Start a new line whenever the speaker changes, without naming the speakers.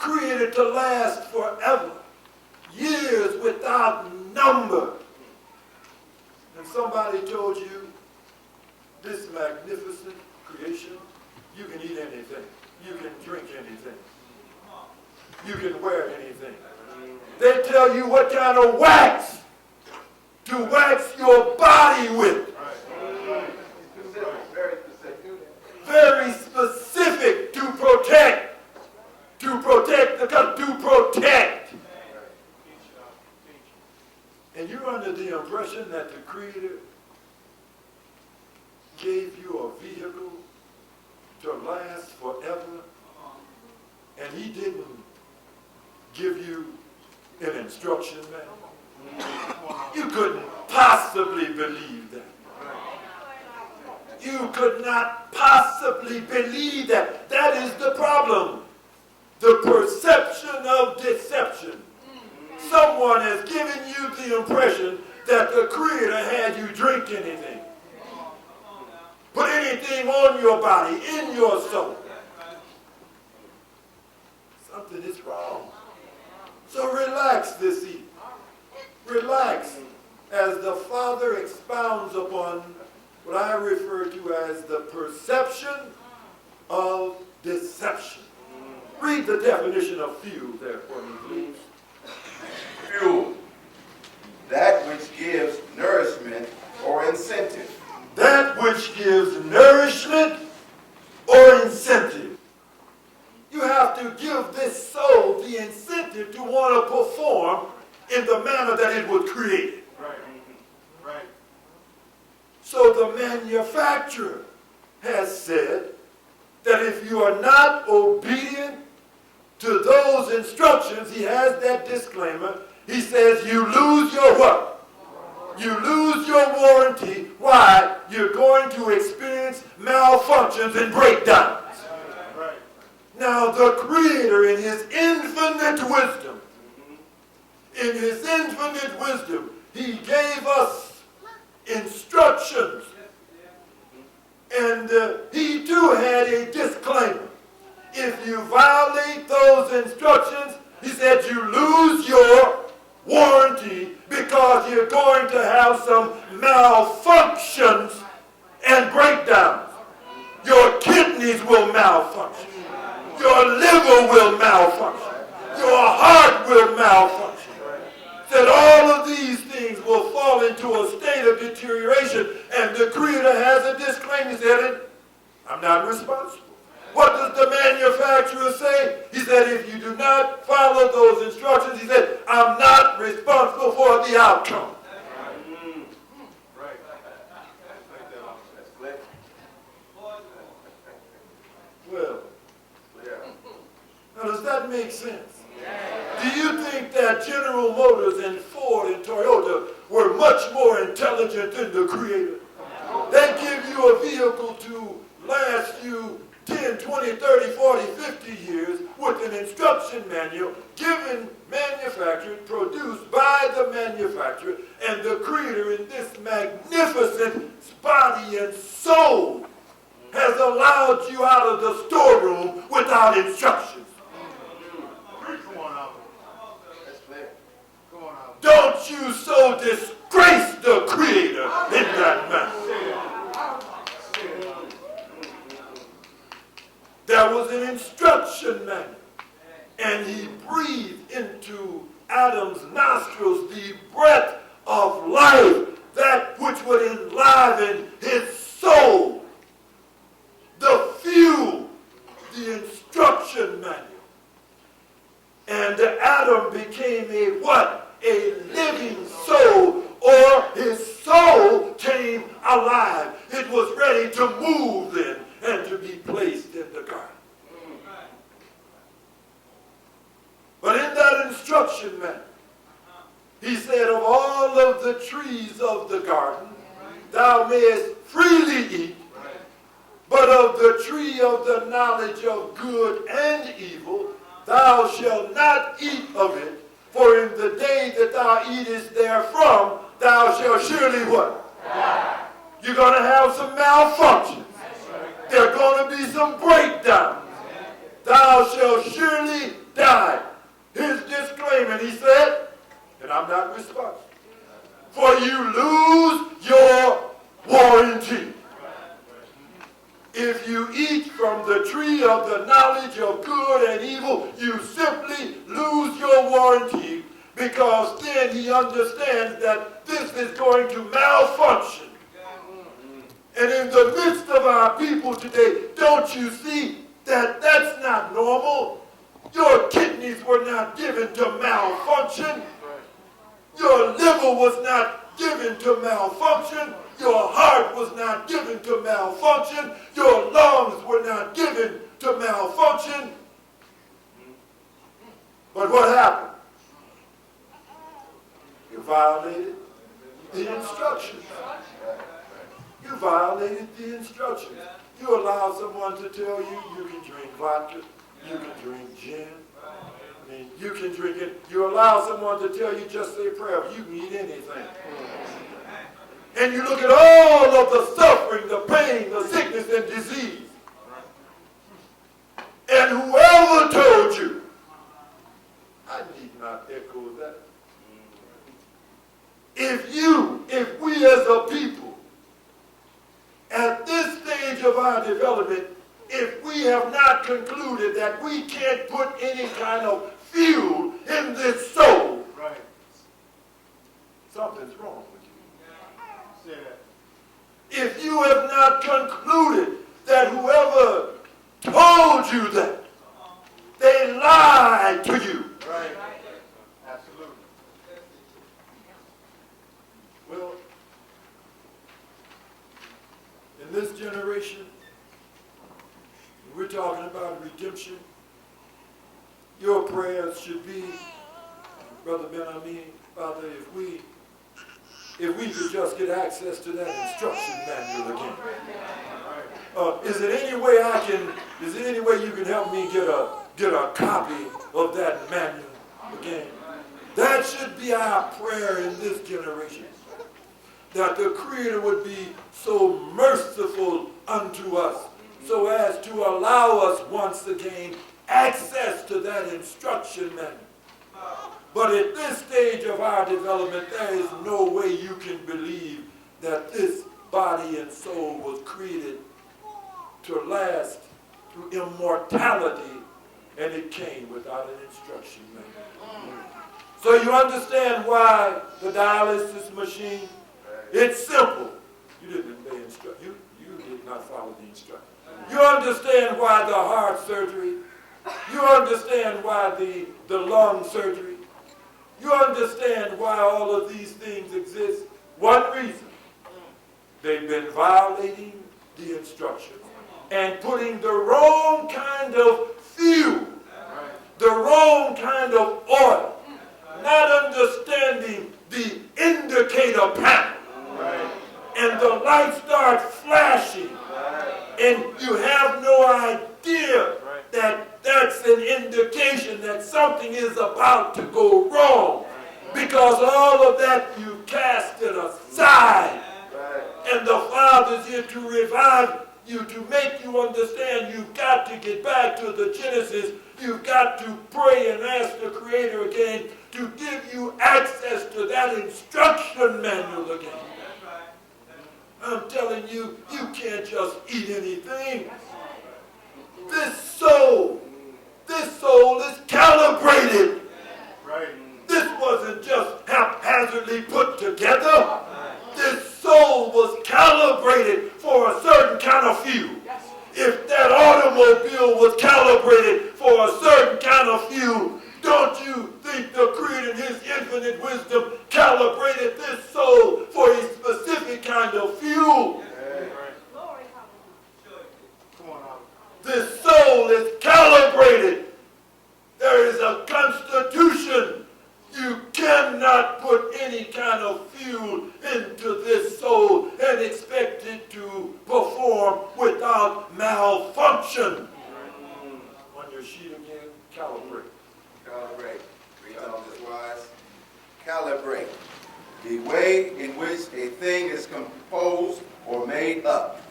created to last forever, years without number. And somebody told you, this magnificent creation, you can eat anything, you can drink anything, you can wear anything. They tell you what kind of wax to wax your body with. Very specific to protect. And you're under the impression that the Creator gave you a vehicle to last forever, and He didn't give you an instruction manual. You couldn't possibly believe that. You could not possibly believe that. That is the problem. The perception of deception. Someone has given you the impression that the Creator had you drink anything, put anything on your body, in your soul. Something is wrong. So relax this evening. Relax as the Father expounds upon what I refer to as the perception of deception. Read the definition of fuel there for me, please.
Fuel, that which gives nourishment or incentive.
That which gives nourishment or incentive. You have to give this soul the incentive to want to perform in the manner that it was created.
Right.
So the manufacturer has said that if you are not obedient to those instructions, he has that disclaimer. He says you lose your what? You lose your warranty. Why? You're going to experience malfunctions and breakdowns.
Right.
Now the Creator in His infinite wisdom, He gave us instructions. And He too had a disclaimer. If you violate those instructions, He said you lose your warranty because you're going to have some malfunctions and breakdowns. Your kidneys will malfunction. Your liver will malfunction. Your heart will malfunction. That all of these things will fall into a state of deterioration, and the Creator has a disclaimer. He said, I'm not responsible. What does the manufacturer say? He said, if you do not follow those instructions, he said, I'm not responsible for the outcome.
Right.
Well, now does that make sense? Do you think that General Motors and Ford and Toyota were much more intelligent than the Creator? They give you a vehicle to last you 10, 20, 30, 40, 50 years with an instruction manual given, manufactured, produced by the manufacturer, and the Creator in this magnificent body and soul has allowed you out of the storeroom without instructions.
Come on out. That's clear. Come on out.
Don't you so disgrace the Creator in that manner. There was an instruction manual, and He breathed into Adam's nostrils the breath of life, that which would enliven his soul. The fuel, the instruction manual. And Adam became a what? A living soul, or his soul came alive. It was ready to move then and to be placed in the garden. But in that instruction manual, He said, of all of the trees of the garden, thou mayest freely eat, but of the tree of the knowledge of good and evil, thou shalt not eat of it, for in the day that thou eatest therefrom, thou shalt surely what? Die. You're going to have some malfunctions. There are going to be some breakdowns. Thou shalt surely die. inside his disclaimer, he said, and I'm not responsible, for you lose your warranty. If you eat from the tree of the knowledge of good and evil, you simply lose your warranty, because then he understands that this is going to malfunction. And in the midst of our people today, don't you see that that's not normal? Your kidneys were not given to malfunction. Your liver was not given to malfunction. Your heart was not given to malfunction. Your lungs were not given to malfunction. But what happened? You violated the instructions. You violated the instructions. You allow someone to tell you you can drink vodka, you can drink gin, I mean, you can drink it. You allow someone to tell you just say a prayer, you can eat anything. And you look at all of the suffering, the pain, the sickness, and disease. And whoever told you, I need not echo that. If we as a people, at this stage of our development, if we have not concluded that we can't put any kind of fuel in this soul,
Right.
something's wrong with you.
Say that.
If you have not concluded that whoever told you that, they lied to you.
Right. Absolutely.
Well, in this generation, we're talking about redemption. Your prayers should be, Brother Ben Ammi, Father, if we could just get access to that instruction manual again. Is there any way you can help me get a copy of that manual again? That should be our prayer in this generation. That the Creator would be so merciful unto us, so as to allow us once again access to that instruction manual. But at this stage of our development, there is no way you can believe that this body and soul was created to last through immortality, and it came without an instruction manual. So you understand why the dialysis machine, it's simple. You didn't obey instruction. You did not follow the instruction. You understand why the heart surgery. You understand why the lung surgery. You understand why all of these things exist. One reason. They've been violating the instructions and putting the wrong kind of fuel, the wrong kind of oil, not understanding the indicator panel. And the lights start flashing, and you have no idea that that's an indication that something is about to go wrong, because all of that you cast it aside. And the Father's here to revive you, to make you understand you've got to get back to the Genesis. You've got to pray and ask the Creator again to give you access to that instruction manual again. I'm telling you, you can't just eat anything. This soul is calibrated.
Right.
This wasn't just haphazardly put together. This soul was calibrated for a certain kind of fuel. If that automobile was calibrated for a certain kind of fuel, don't you think the Creator in His infinite wisdom calibrated this soul for a specific kind of fuel?
Come on, Albert.
This soul is calibrated. There is a constitution. You cannot put any kind of fuel into this soul and expect it to perform without malfunction. On your sheet again, calibrate.
Calibrate. Read on this wise. Calibrate. The way in which a thing is composed or made up.